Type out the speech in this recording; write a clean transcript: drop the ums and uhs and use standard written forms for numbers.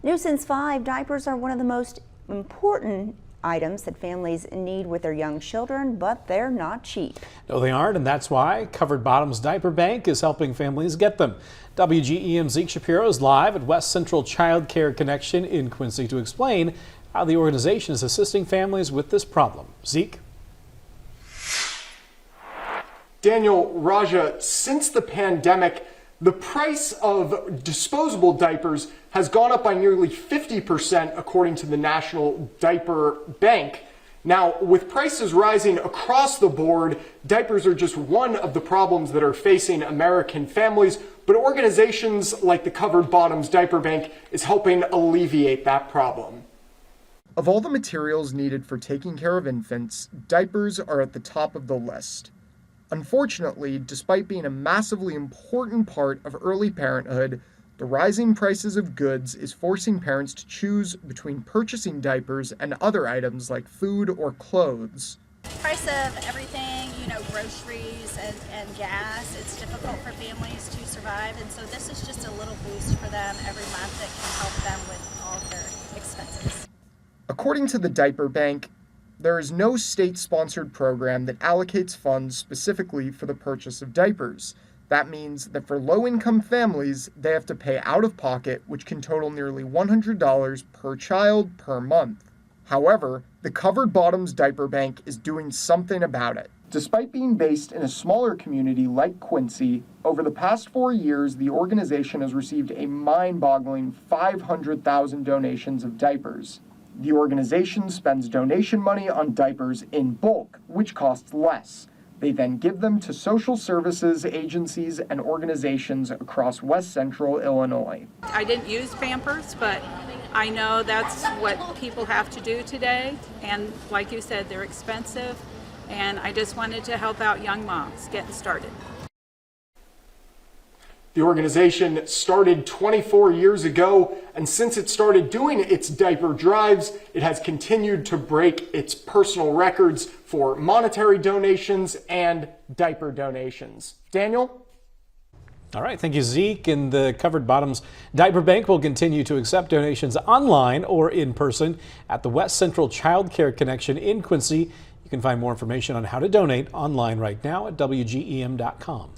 New since 5, diapers are one of the most important items that families need with their young children, but they're not cheap. No, they aren't, and that's why Covered Bottoms Diaper Bank is helping families get them. WGEM's Zeke Shapiro is live at West Central Child Care Connection in Quincy to explain how the organization is assisting families with this problem. Zeke? Daniel, Raja, since the pandemic, the price of disposable diapers has gone up by nearly 50% according to the National Diaper Bank. Now, with prices rising across the board, diapers are just one of the problems that are facing American families, but organizations like the Covered Bottoms Diaper Bank is helping alleviate that problem. Of all the materials needed for taking care of infants, diapers are at the top of the list. Unfortunately, despite being a massively important part of early parenthood, the rising prices of goods is forcing parents to choose between purchasing diapers and other items like food or clothes. Price of everything, groceries and gas, it's difficult for families to survive, and so this is just a little boost for them every month that can help them with all of their expenses. According to the Diaper Bank, there is no state-sponsored program that allocates funds specifically for the purchase of diapers. That means that for low-income families, they have to pay out of pocket, which can total nearly $100 per child per month. However, the Covered Bottoms Diaper Bank is doing something about it. Despite being based in a smaller community like Quincy, over the past 4 years, the organization has received a mind-boggling 500,000 donations of diapers. The organization spends donation money on diapers in bulk, which costs less. They then give them to social services, agencies, and organizations across West Central Illinois. I didn't use Pampers, but I know that's what people have to do today. And like you said, they're expensive. And I just wanted to help out young moms getting started. The organization started 24 years ago, and since it started doing its diaper drives, it has continued to break its personal records for monetary donations and diaper donations. Daniel? All right, thank you, Zeke. And the Covered Bottoms Diaper Bank will continue to accept donations online or in person at the West Central Child Care Connection in Quincy. You can find more information on how to donate online right now at WGEM.com.